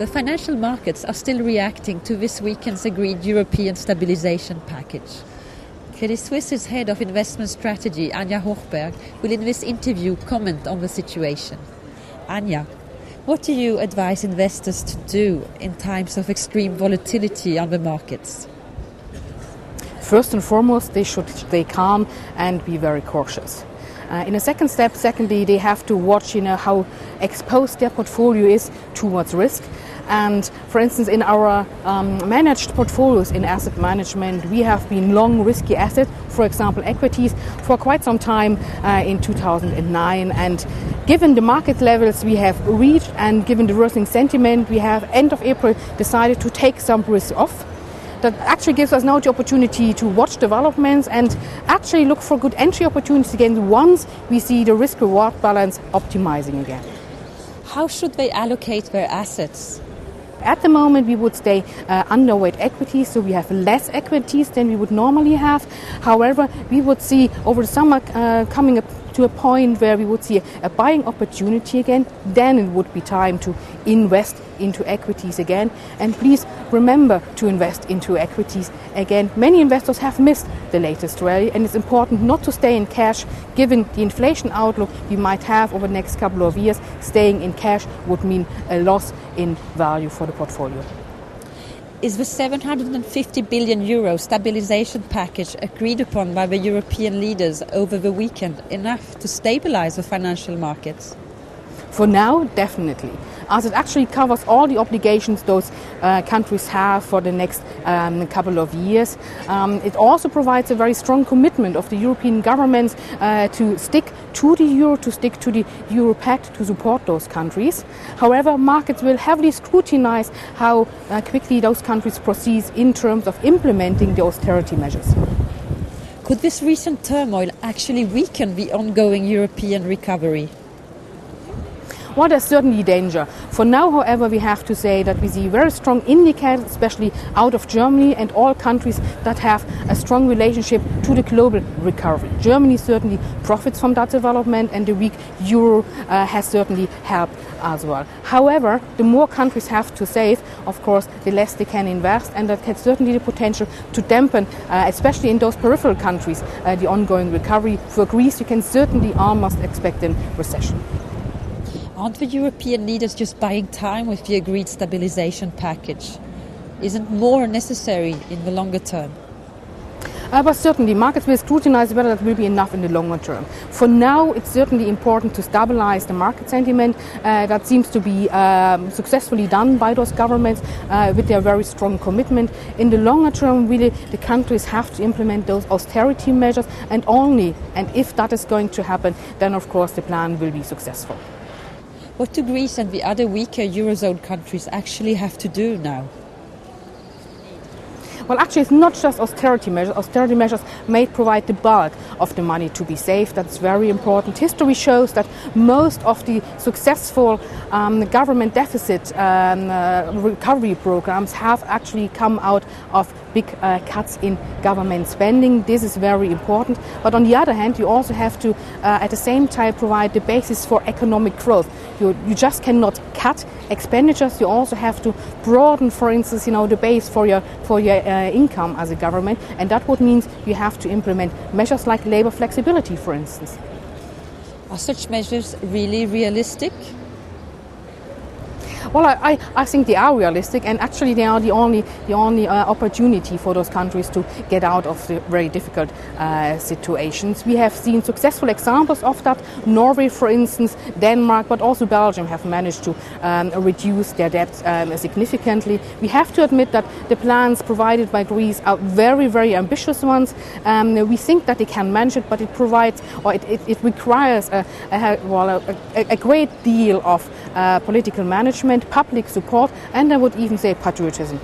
financial markets are still reacting to this weekend's agreed European stabilization package. Credit Suisse's head of investment strategy, Anja Hochberg, will in this interview comment on the situation. Anja, what do you advise investors to do in times of extreme volatility on the markets? First and foremost, they should stay calm and be very cautious. In a second step, they have to watch, how exposed their portfolio is towards risk. And for instance, in our managed portfolios in asset management, we have been long risky assets, for example, equities, for quite some time in 2009. And given the market levels we have reached and given the worsening sentiment, we have end of April decided to take some risk off. That actually gives us now the opportunity to watch developments and actually look for good entry opportunities again once we see the risk-reward balance optimizing again. How should they allocate their assets? At the moment, we would stay underweight equities, so we have less equities than we would normally have. However, we would see over the summer coming up to a point where we would see a buying opportunity again. Then it would be time to invest into equities again. And please remember to invest into equities again. Many investors have missed the latest rally, and it's important not to stay in cash. Given the inflation outlook we might have over the next couple of years, staying in cash would mean a loss in value for the portfolio. Is the 750 billion euro stabilization package agreed upon by the European leaders over the weekend enough to stabilize the financial markets? For now, definitely, as it actually covers all the obligations those countries have for the next couple of years. It also provides a very strong commitment of the European governments to stick to the euro, to stick to the Euro Pact, to support those countries. However, markets will heavily scrutinize how quickly those countries proceed in terms of implementing the austerity measures. Could this recent turmoil actually weaken the ongoing European recovery? Well, there's certainly danger. For now, however, we have to say that we see very strong indicators, especially out of Germany and all countries that have a strong relationship to the global recovery. Germany certainly profits from that development, and the weak euro has certainly helped as well. However, the more countries have to save, of course, the less they can invest, and that has certainly the potential to dampen, especially in those peripheral countries, the ongoing recovery. For Greece, you can certainly almost expect a recession. Aren't the European leaders just buying time with the agreed stabilization package? Isn't more necessary in the longer term? But certainly, markets will scrutinize whether that will be enough in the longer term. For now, it's certainly important to stabilize the market sentiment. That seems to be successfully done by those governments with their very strong commitment. In the longer term, really, the countries have to implement those austerity measures, and if that is going to happen, then of course the plan will be successful. What do Greece and the other weaker Eurozone countries actually have to do now? Well, actually, it's not just austerity measures. Austerity measures may provide the bulk of the money to be saved. That's very important. History shows that most of the successful government deficit recovery programs have actually come out of big cuts in government spending. This is very important. But on the other hand, you also have to, at the same time, provide the basis for economic growth. You just cannot cut expenditures. You also have to broaden, for instance, the base for your income as a government, and that would mean you have to implement measures like labor flexibility, for instance. Are such measures really realistic? Well, I think they are realistic, and actually they are the only opportunity for those countries to get out of the very difficult situations. We have seen successful examples of that. Norway, for instance, Denmark, but also Belgium have managed to reduce their debt significantly. We have to admit that the plans provided by Greece are very, very ambitious ones. We think that they can manage it, but it requires a great deal of political management, public support, and I would even say patriotism.